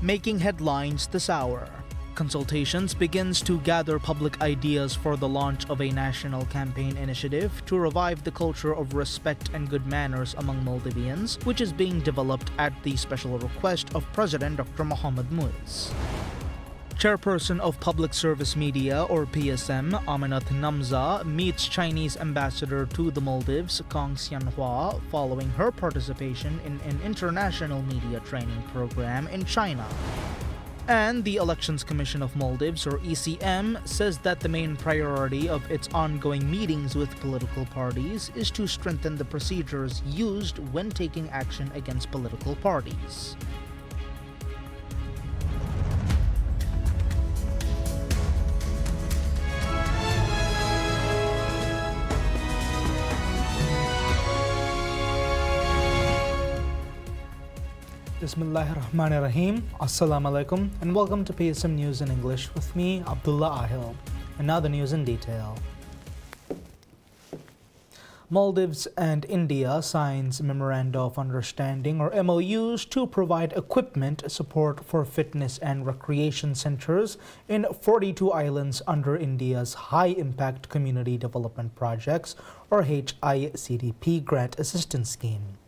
making headlines this hour. Consultations begins to gather public ideas for the launch of a national campaign initiative to revive the culture of respect and good manners among Maldivians, which is being developed at the special request of President Dr. Mohamed Muiz. Chairperson of Public Service Media, or PSM, Aminath Namza, meets Chinese ambassador to the Maldives, Kong Xianhua, following her participation in an international media training program in China. And the Elections Commission of Maldives, or ECM, says that the main priority of its ongoing meetings with political parties is to strengthen the procedures used when taking action against political parties. Bismillahirrahmanirrahim. Assalamu alaikum and welcome to PSM News in English with me, Abdullah Ahil. And now the news in detail. Maldives and India signs Memoranda of Understanding or MOUs to provide equipment support for fitness and recreation centers in 42 islands under India's High Impact Community Development Projects or HICDP Grant Assistance Scheme.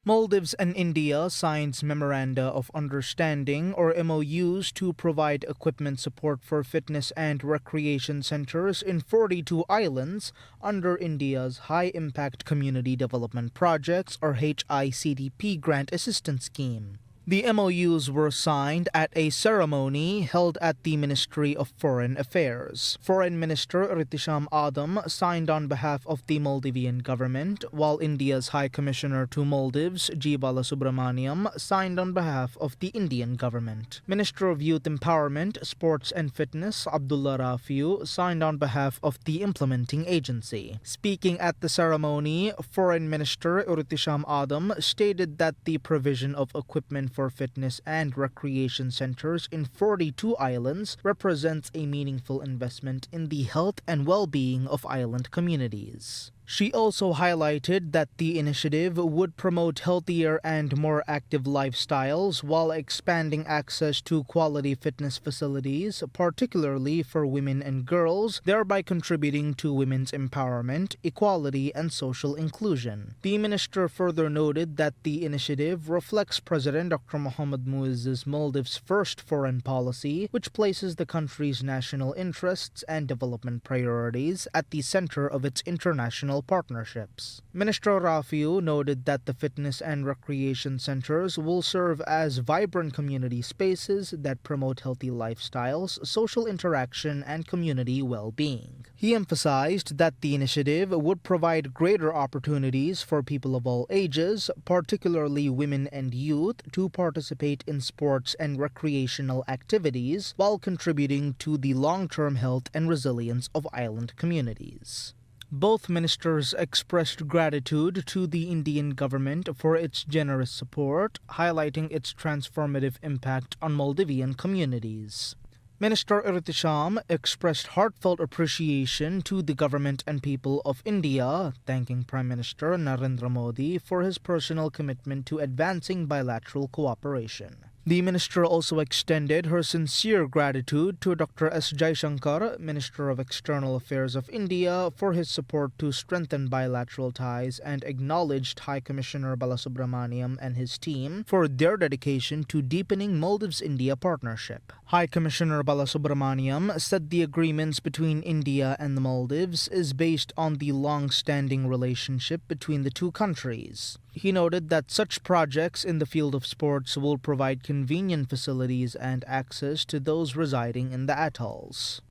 Maldives and India signs Memoranda of Understanding or MOUs to provide equipment support for fitness and recreation centers in 42 islands under India's High Impact Community Development Projects or HICDP Grant Assistance Scheme. The MOUs were signed at a ceremony held at the Ministry of Foreign Affairs. Foreign Minister Ritisham Adam signed on behalf of the Maldivian government, while India's High Commissioner to Maldives, G. Balasubramaniam, signed on behalf of the Indian government. Minister of Youth Empowerment, Sports and Fitness, Abdullah Rafiu, signed on behalf of the implementing agency. Speaking at the ceremony, Foreign Minister Ritisham Adam stated that the provision of equipment for fitness and recreation centers in 42 islands represents a meaningful investment in the health and well-being of island communities. She also highlighted that the initiative would promote healthier and more active lifestyles while expanding access to quality fitness facilities, particularly for women and girls, thereby contributing to women's empowerment, equality, and social inclusion. The minister further noted that the initiative reflects President Dr. Mohamed Muiz's Maldives' first foreign policy, which places the country's national interests and development priorities at the center of its international partnerships. Minister Rafiu noted that the fitness and recreation centers will serve as vibrant community spaces that promote healthy lifestyles, social interaction, and community well-being. He emphasized that the initiative would provide greater opportunities for people of all ages, particularly women and youth, to participate in sports and recreational activities while contributing to the long-term health and resilience of island communities. Both ministers expressed gratitude to the Indian government for its generous support, highlighting its transformative impact on Maldivian communities. Minister Irtisham expressed heartfelt appreciation to the government and people of India, thanking Prime Minister Narendra Modi for his personal commitment to advancing bilateral cooperation. The minister also extended her sincere gratitude to Dr. S. Jaishankar, Minister of External Affairs of India, for his support to strengthen bilateral ties and acknowledged High Commissioner Balasubramaniam and his team for their dedication to deepening Maldives-India partnership. High Commissioner Balasubramaniam said the agreements between India and the Maldives is based on the long-standing relationship between the two countries. He noted that such projects in the field of sports will provide convenient facilities and access to those residing in the atolls.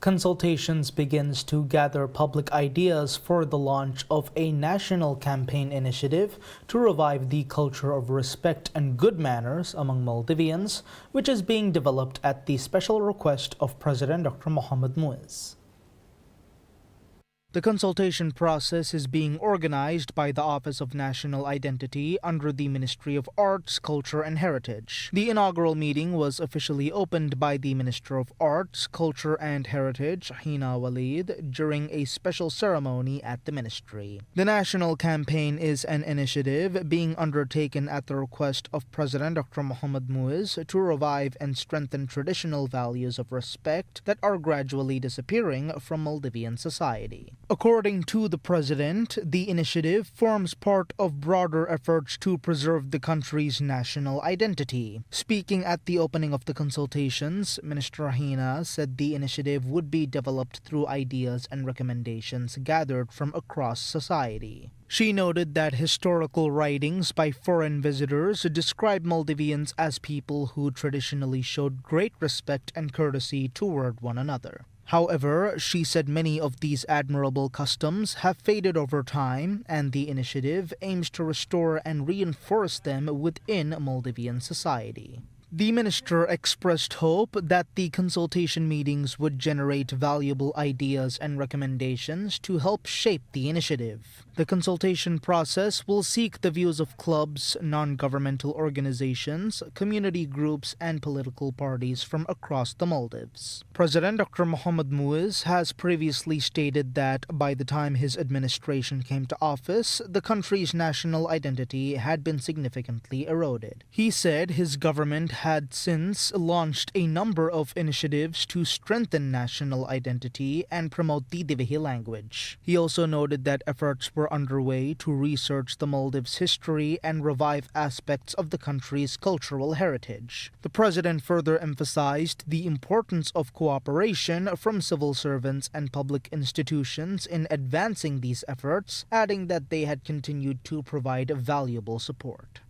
Consultations begins to gather public ideas for the launch of a national campaign initiative to revive the culture of respect and good manners among Maldivians, which is being developed at the special request of President Dr. Mohamed Muiz. The consultation process is being organized by the Office of National Identity under the Ministry of Arts, Culture and Heritage. The inaugural meeting was officially opened by the Minister of Arts, Culture and Heritage, Hina Walid, during a special ceremony at the ministry. The national campaign is an initiative being undertaken at the request of President Dr. Mohamed Muiz to revive and strengthen traditional values of respect that are gradually disappearing from Maldivian society. According to the president, the initiative forms part of broader efforts to preserve the country's national identity. Speaking at the opening of the consultations, Minister Hina said the initiative would be developed through ideas and recommendations gathered from across society. She noted that historical writings by foreign visitors describe Maldivians as people who traditionally showed great respect and courtesy toward one another. However, she said many of these admirable customs have faded over time, and the initiative aims to restore and reinforce them within Maldivian society. The minister expressed hope that the consultation meetings would generate valuable ideas and recommendations to help shape the initiative. The consultation process will seek the views of clubs, non-governmental organizations, community groups, and political parties from across the Maldives. President Dr. Mohamed Muiz has previously stated that by the time his administration came to office, the country's national identity had been significantly eroded. He said his government had since launched a number of initiatives to strengthen national identity and promote the Divehi language. He also noted that efforts were underway to research the Maldives' history and revive aspects of the country's cultural heritage. The president further emphasized the importance of cooperation from civil servants and public institutions in advancing these efforts, adding that they had continued to provide valuable support.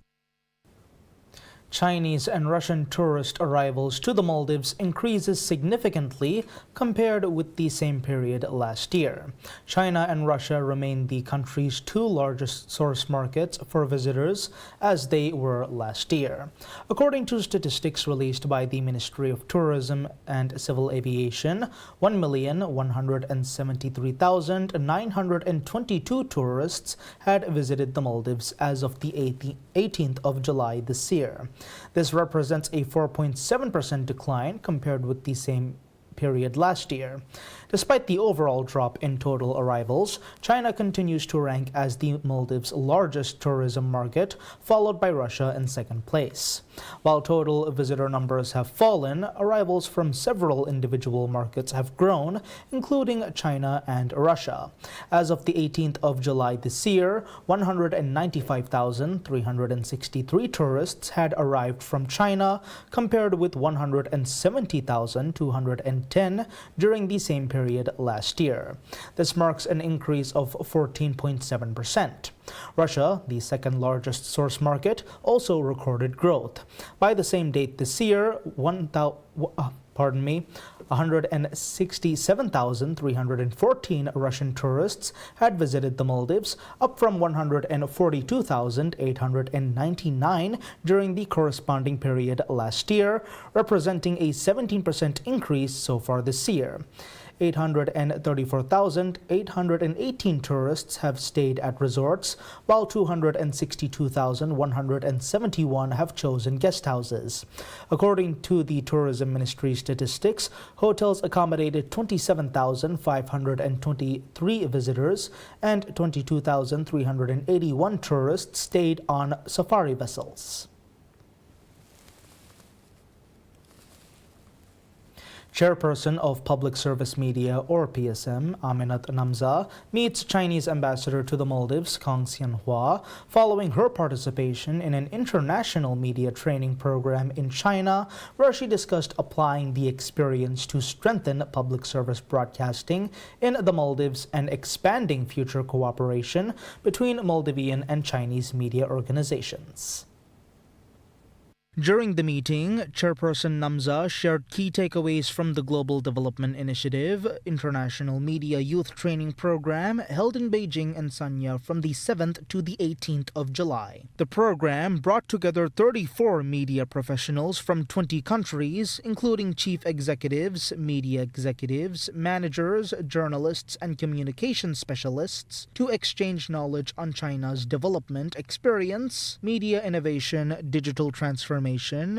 Chinese and Russian tourist arrivals to the Maldives increases significantly compared with the same period last year. China and Russia remain the country's two largest source markets for visitors, as they were last year. According to statistics released by the Ministry of Tourism and Civil Aviation, 1,173,922 tourists had visited the Maldives as of the 18th of July this year. This represents a 4.7% decline compared with the same period last year. Despite the overall drop in total arrivals, China continues to rank as the Maldives' largest tourism market, followed by Russia in second place. While total visitor numbers have fallen, arrivals from several individual markets have grown, including China and Russia. As of the 18th of July this year, 195,363 tourists had arrived from China, compared with 170,210 during the same period last year. This marks an increase of 14.7%. Russia, the second largest source market, also recorded growth. By the same date this year, 167,314 Russian tourists had visited the Maldives, up from 142,899 during the corresponding period last year, representing a 17% increase so far this year. 834,818 tourists have stayed at resorts, while 262,171 have chosen guest houses. According to the Tourism Ministry statistics, hotels accommodated 27,523 visitors and 22,381 tourists stayed on safari vessels. Chairperson of Public Service Media, or PSM, Aminat Namza, meets Chinese ambassador to the Maldives, Kang Xianhua, following her participation in an international media training program in China, where she discussed applying the experience to strengthen public service broadcasting in the Maldives and expanding future cooperation between Maldivian and Chinese media organizations. During the meeting, Chairperson Namza shared key takeaways from the Global Development Initiative International Media Youth Training Program held in Beijing and Sanya from the 7th to the 18th of July. The program brought together 34 media professionals from 20 countries, including chief executives, media executives, managers, journalists, and communication specialists, to exchange knowledge on China's development experience, media innovation, digital transformation,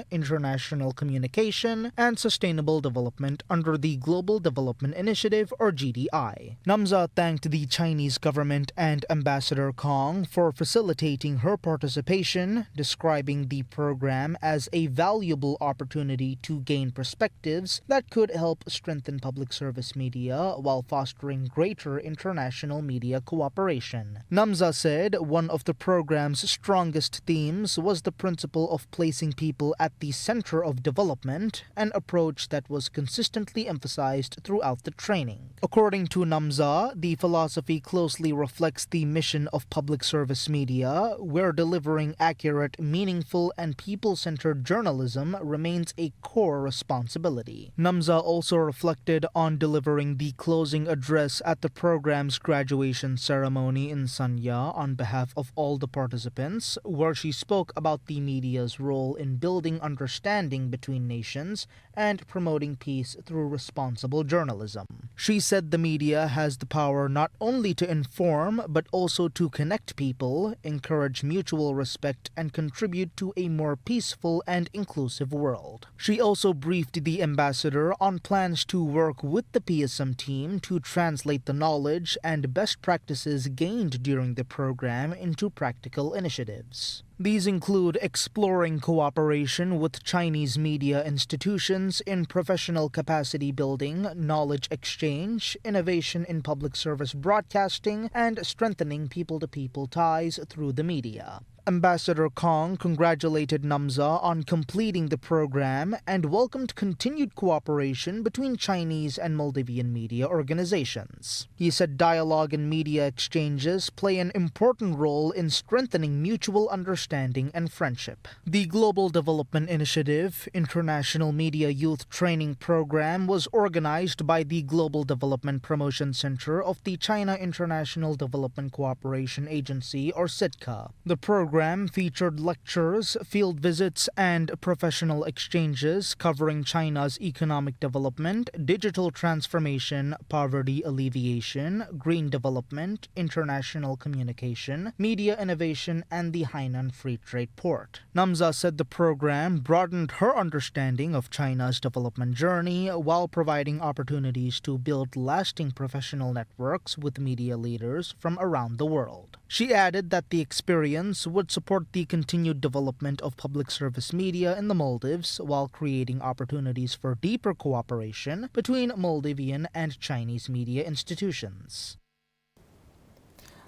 international communication, and sustainable development under the Global Development Initiative or GDI. Namza thanked the Chinese government and Ambassador Kong for facilitating her participation, describing the program as a valuable opportunity to gain perspectives that could help strengthen public service media while fostering greater international media cooperation. Namza said one of the program's strongest themes was the principle of placing people at the center of development, an approach that was consistently emphasized throughout the training. According to Namza, the philosophy closely reflects the mission of public service media, where delivering accurate, meaningful, and people-centered journalism remains a core responsibility. Namza also reflected on delivering the closing address at the program's graduation ceremony in Sanya on behalf of all the participants, where she spoke about the media's role in building understanding between nations and promoting peace through responsible journalism. She said the media has the power not only to inform but also to connect people, encourage mutual respect, and contribute to a more peaceful and inclusive world. She also briefed the ambassador on plans to work with the PSM team to translate the knowledge and best practices gained during the program into practical initiatives. These include exploring cooperation with Chinese media institutions in professional capacity building, knowledge exchange, innovation in public service broadcasting, and strengthening people-to-people ties through the media. Ambassador Kong congratulated Namza on completing the program and welcomed continued cooperation between Chinese and Maldivian media organizations. He said dialogue and media exchanges play an important role in strengthening mutual understanding and friendship. The Global Development Initiative International Media Youth Training Program was organized by the Global Development Promotion Center of the China International Development Cooperation Agency or CIDCA. The program featured lectures, field visits, and professional exchanges covering China's economic development, digital transformation, poverty alleviation, green development, international communication, media innovation, and the Hainan Free Trade Port. Namza said the program broadened her understanding of China's development journey while providing opportunities to build lasting professional networks with media leaders from around the world. She added that the experience would support the continued development of public service media in the Maldives while creating opportunities for deeper cooperation between Maldivian and Chinese media institutions.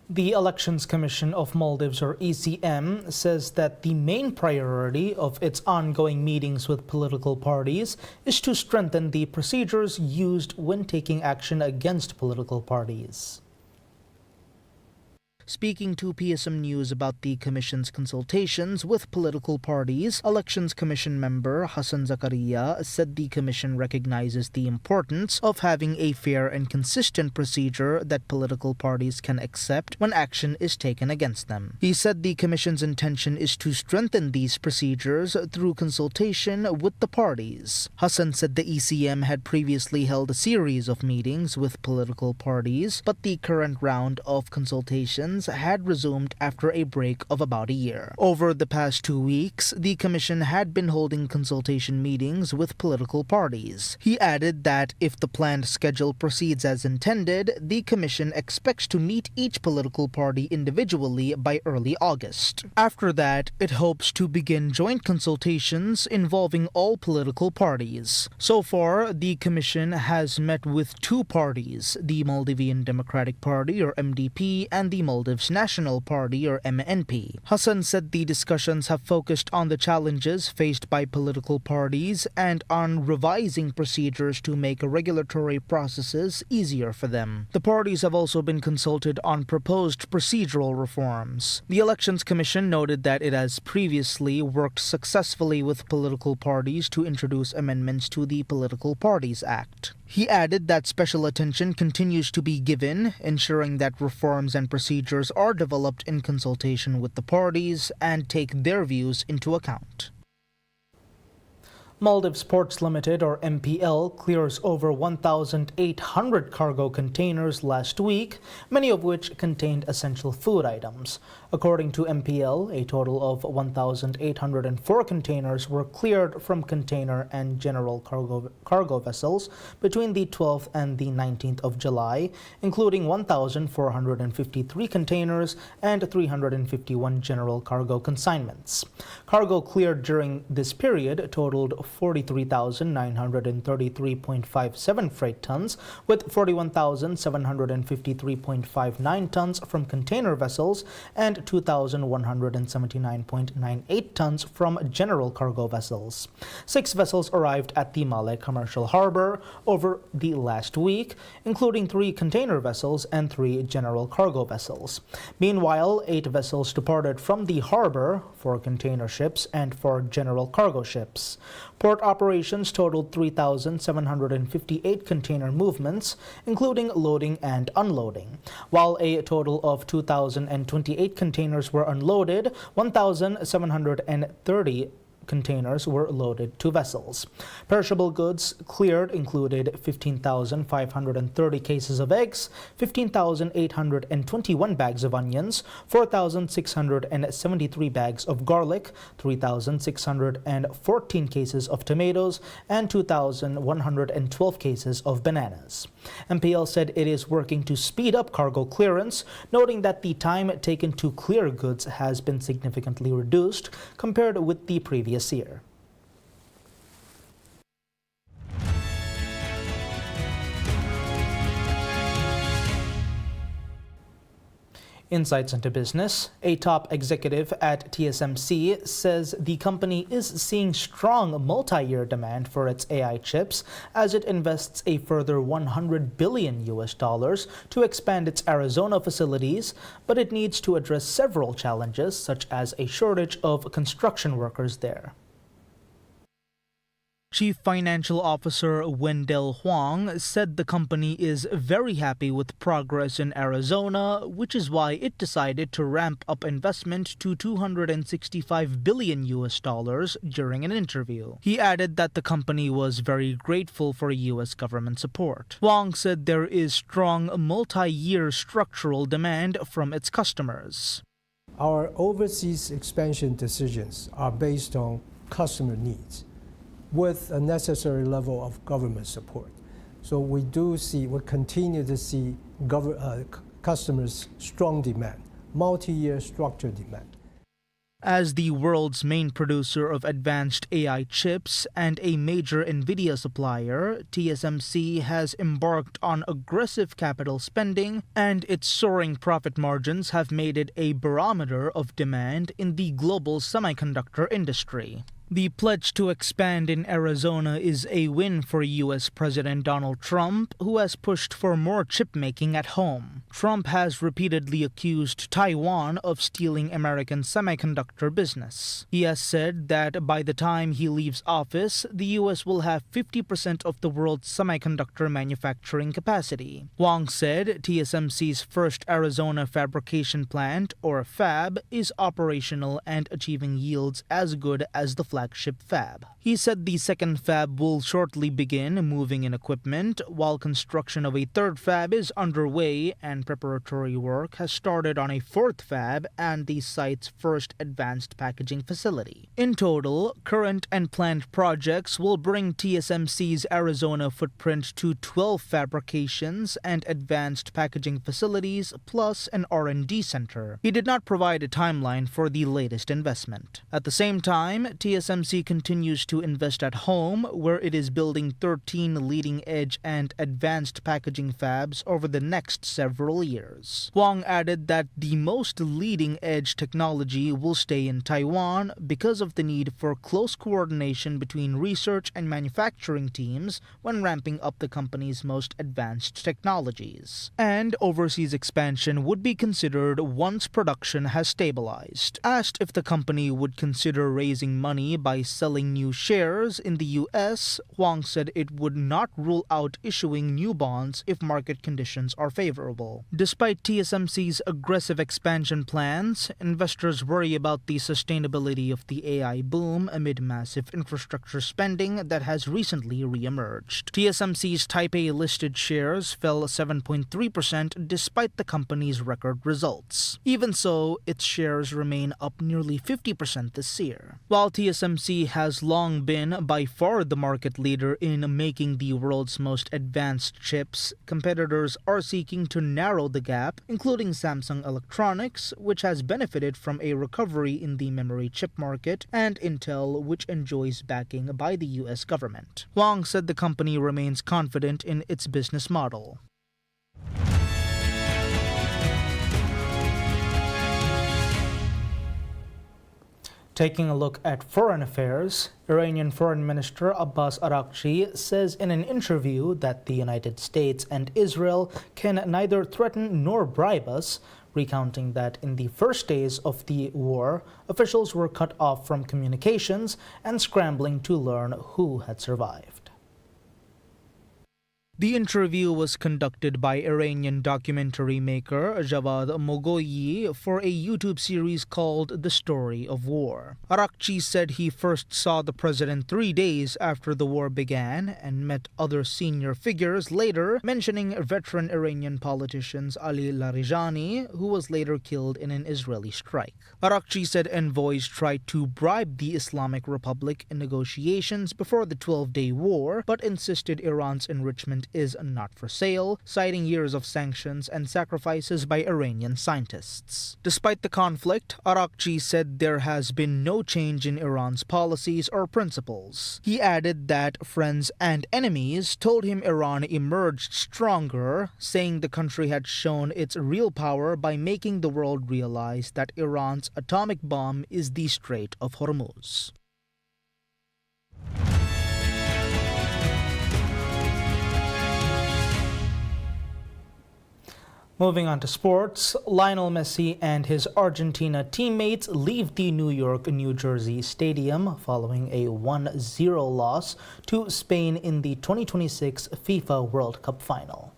The Elections Commission of Maldives, or ECM, says that the main priority of its ongoing meetings with political parties is to strengthen the procedures used when taking action against political parties. Speaking to PSM News about the Commission's consultations with political parties, Elections Commission member Hassan Zakaria said the Commission recognizes the importance of having a fair and consistent procedure that political parties can accept when action is taken against them. He said the Commission's intention is to strengthen these procedures through consultation with the parties. Hassan said the ECM had previously held a series of meetings with political parties, but the current round of consultations had resumed after a break of about a year. Over the past 2 weeks, the Commission had been holding consultation meetings with political parties. He added that if the planned schedule proceeds as intended, the Commission expects to meet each political party individually by early August. After that, it hopes to begin joint consultations involving all political parties. So far, the Commission has met with 2 parties, the Maldivian Democratic Party or MDP and the Maldivian Maldives National Party or MNP. Hassan said the discussions have focused on the challenges faced by political parties and on revising procedures to make regulatory processes easier for them. The parties have also been consulted on proposed procedural reforms. The Elections Commission noted that it has previously worked successfully with political parties to introduce amendments to the Political Parties Act. He added that special attention continues to be given, ensuring that reforms and procedures are developed in consultation with the parties and take their views into account. Maldives Ports Limited, or MPL, clears over 1,800 cargo containers last week, many of which contained essential food items. According to MPL, a total of 1,804 containers were cleared from container and general cargo vessels between the 12th and the 19th of July, including 1,453 containers and 351 general cargo consignments. Cargo cleared during this period totaled 43,933.57 freight tons, with 41,753.59 tons from container vessels and 2,179.98 tons from general cargo vessels. 6 vessels arrived at the Malé Commercial Harbor over the last week, including 3 container vessels and 3 general cargo vessels. Meanwhile, 8 vessels departed from the harbor, 4 container ships and 4 general cargo ships. Port operations totaled 3,758 container movements, including loading and unloading. While a total of 2,028 containers were unloaded, 1,730 containers were loaded to vessels. Perishable goods cleared included 15,530 cases of eggs, 15,821 bags of onions, 4,673 bags of garlic, 3,614 cases of tomatoes, and 2,112 cases of bananas. MPL said it is working to speed up cargo clearance, noting that the time taken to clear goods has been significantly reduced compared with the previous year. Insights into business. A top executive at TSMC says the company is seeing strong multi-year demand for its AI chips as it invests a further $100 billion to expand its Arizona facilities, but it needs to address several challenges such as a shortage of construction workers there. Chief Financial Officer Wendell Huang said the company is very happy with progress in Arizona, which is why it decided to ramp up investment to $265 billion during an interview. He added that the company was very grateful for U.S. government support. Huang said there is strong multi-year structural demand from its customers. Our overseas expansion decisions are based on customer needs, with a necessary level of government support. So we continue to see customers' strong demand, multi-year structured demand. As the world's main producer of advanced AI chips and a major NVIDIA supplier, TSMC has embarked on aggressive capital spending, and its soaring profit margins have made it a barometer of demand in the global semiconductor industry. The pledge to expand in Arizona is a win for U.S. President Donald Trump, who has pushed for more chip making at home. Trump has repeatedly accused Taiwan of stealing American semiconductor business. He has said that by the time he leaves office, the U.S. will have 50% of the world's semiconductor manufacturing capacity. Huang said TSMC's first Arizona fabrication plant, or fab, is operational and achieving yields as good as the flagship fab. He said the second fab will shortly begin moving in equipment, while construction of a third fab is underway and preparatory work has started on a fourth fab and the site's first advanced packaging facility. In total, current and planned projects will bring TSMC's Arizona footprint to 12 fabrications and advanced packaging facilities plus an R&D center. He did not provide a timeline for the latest investment. At the same time, TSMC TSMC continues to invest at home, where it is building 13 leading-edge and advanced packaging fabs over the next several years. Huang added that the most leading-edge technology will stay in Taiwan because of the need for close coordination between research and manufacturing teams when ramping up the company's most advanced technologies. And overseas expansion would be considered once production has stabilized. Asked if the company would consider raising money by selling new shares in the U.S., Huang said it would not rule out issuing new bonds if market conditions are favorable. Despite TSMC's aggressive expansion plans, investors worry about the sustainability of the AI boom amid massive infrastructure spending that has recently re-emerged. TSMC's Taipei-listed shares fell 7.3% despite the company's record results. Even so, its shares remain up nearly 50% this year. While TSMC has long been by far the market leader in making the world's most advanced chips, competitors are seeking to narrow the gap, including Samsung Electronics, which has benefited from a recovery in the memory chip market, and Intel, which enjoys backing by the U.S. government. Huang said the company remains confident in its business model. Taking a look at foreign affairs, Iranian Foreign Minister Abbas Araghchi says in an interview that the United States and Israel can neither threaten nor bribe us, recounting that in the first days of the war, officials were cut off from communications and scrambling to learn who had survived. The interview was conducted by Iranian documentary maker Javad Moghoyi for a YouTube series called The Story of War. Araghchi said he first saw the president 3 days after the war began and met other senior figures later, mentioning veteran Iranian politicians Ali Larijani, who was later killed in an Israeli strike. Araghchi said envoys tried to bribe the Islamic Republic in negotiations before the 12-day war, but insisted Iran's enrichment is not for sale, citing years of sanctions and sacrifices by Iranian scientists. Despite the conflict, Araghchi said there has been no change in Iran's policies or principles. He added that friends and enemies told him Iran emerged stronger, saying the country had shown its real power by making the world realize that Iran's atomic bomb is the Strait of Hormuz. Moving on to sports, Lionel Messi and his Argentina teammates leave the New York-New Jersey Stadium following a 1-0 loss to Spain in the 2026 FIFA World Cup final.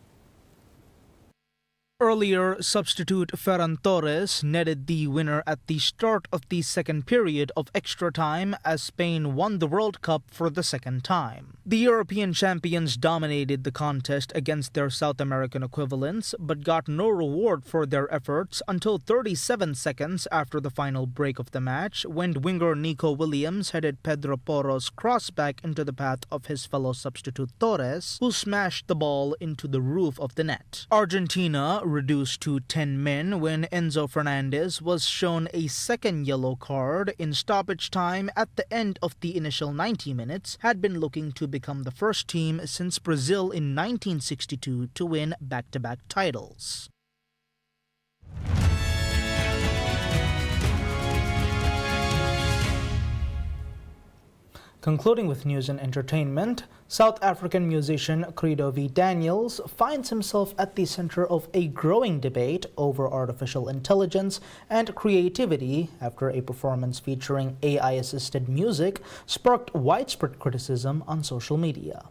Earlier, substitute Ferran Torres netted the winner at the start of the second period of extra time as Spain won the World Cup for the second time. The European champions dominated the contest against their South American equivalents, but got no reward for their efforts until 37 seconds after the final break of the match, when winger Nico Williams headed Pedro Porro's cross back into the path of his fellow substitute Torres, who smashed the ball into the roof of the net. Argentina reduced to 10 men when Enzo Fernandez was shown a second yellow card in stoppage time at the end of the initial 90 minutes, had been looking to become the first team since Brazil in 1962 to win back-to-back titles. Concluding with news and entertainment, South African musician Credo V. Daniels finds himself at the center of a growing debate over artificial intelligence and creativity after a performance featuring AI-assisted music sparked widespread criticism on social media.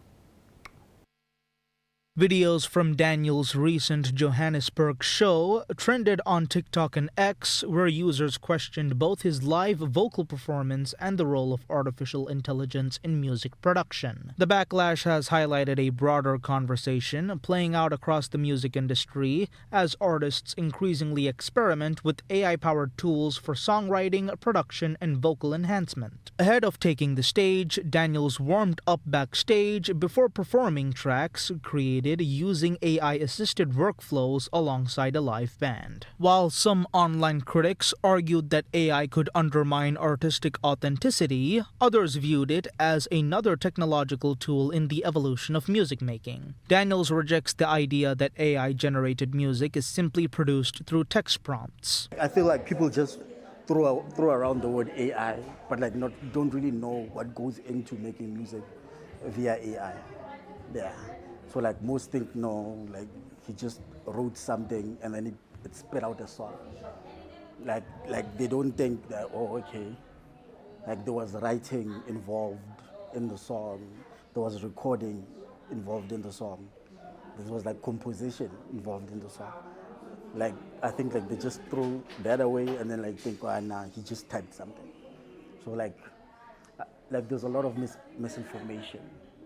Videos from Daniel's recent Johannesburg show trended on TikTok and X, where users questioned both his live vocal performance and the role of artificial intelligence in music production. The backlash has highlighted a broader conversation playing out across the music industry as artists increasingly experiment with AI-powered tools for songwriting, production, and vocal enhancement. Ahead of taking the stage, Daniels warmed up backstage before performing tracks created created using AI-assisted workflows alongside a live band. While some online critics argued that AI could undermine artistic authenticity, others viewed it as another technological tool in the evolution of music making. Daniels rejects the idea that AI-generated music is simply produced through text prompts. I feel like people just throw around the word AI, but like don't really know what goes into making music via AI. Yeah. So like most think no, like he just wrote something and then it spit out a song. Like they don't think that, oh okay, like there was writing involved in the song, there was recording involved in the song, there was like composition involved in the song. Like I think like they just throw that away and then like think, oh nah, he just typed something. So like there's a lot of misinformation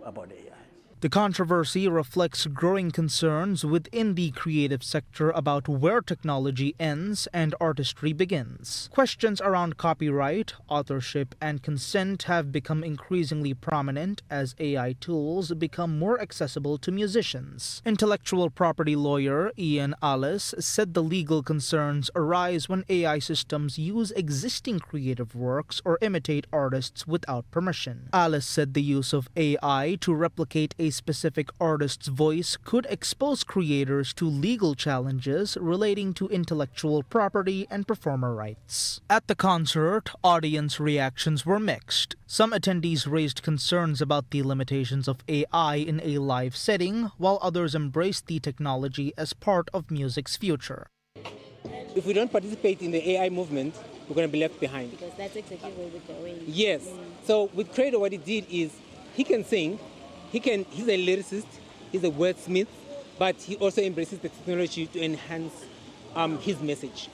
about AI. The controversy reflects growing concerns within the creative sector about where technology ends and artistry begins. Questions around copyright, authorship, and consent have become increasingly prominent as AI tools become more accessible to musicians. Intellectual property lawyer Ian Alice said the legal concerns arise when AI systems use existing creative works or imitate artists without permission. Alice said the use of AI to replicate a specific artist's voice could expose creators to legal challenges relating to intellectual property and performer rights. At the concert, audience reactions were mixed. Some attendees raised concerns about the limitations of AI in a live setting, while others embraced the technology as part of music's future. If we don't participate in the AI movement, we're going to be left behind. Because that's exactly where we're going. Yes. So with Credo, what he did is he can sing, he's a lyricist, he's a wordsmith, but he also embraces the technology to enhance his message.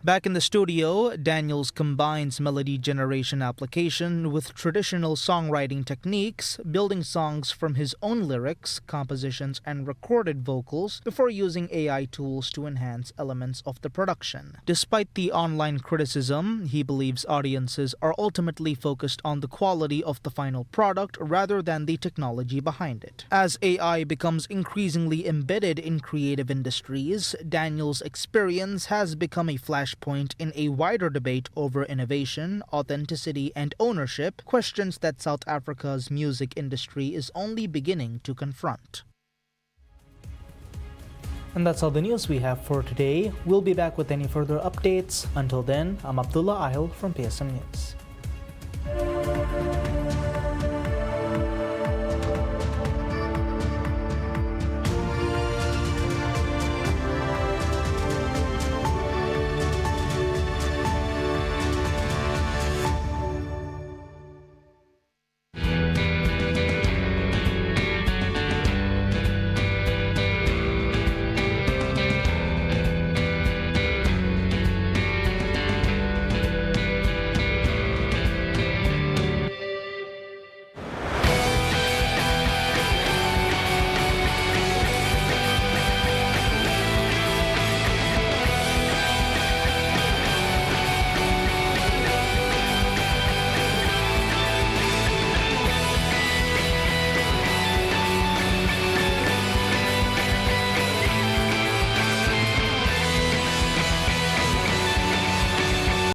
Back in the studio, Daniels combines melody generation application with traditional songwriting techniques, building songs from his own lyrics, compositions, and recorded vocals before using AI tools to enhance elements of the production. Despite the online criticism, he believes audiences are ultimately focused on the quality of the final product rather than the technology behind it. As AI becomes increasingly embedded in creative industries, Daniels' experience has become a flashpoint in a wider debate over innovation, authenticity, and ownership, questions that South Africa's music industry is only beginning to confront. And that's all the news we have for today. We'll be back with any further updates. Until then, I'm Abdullah Ahil from PSM News.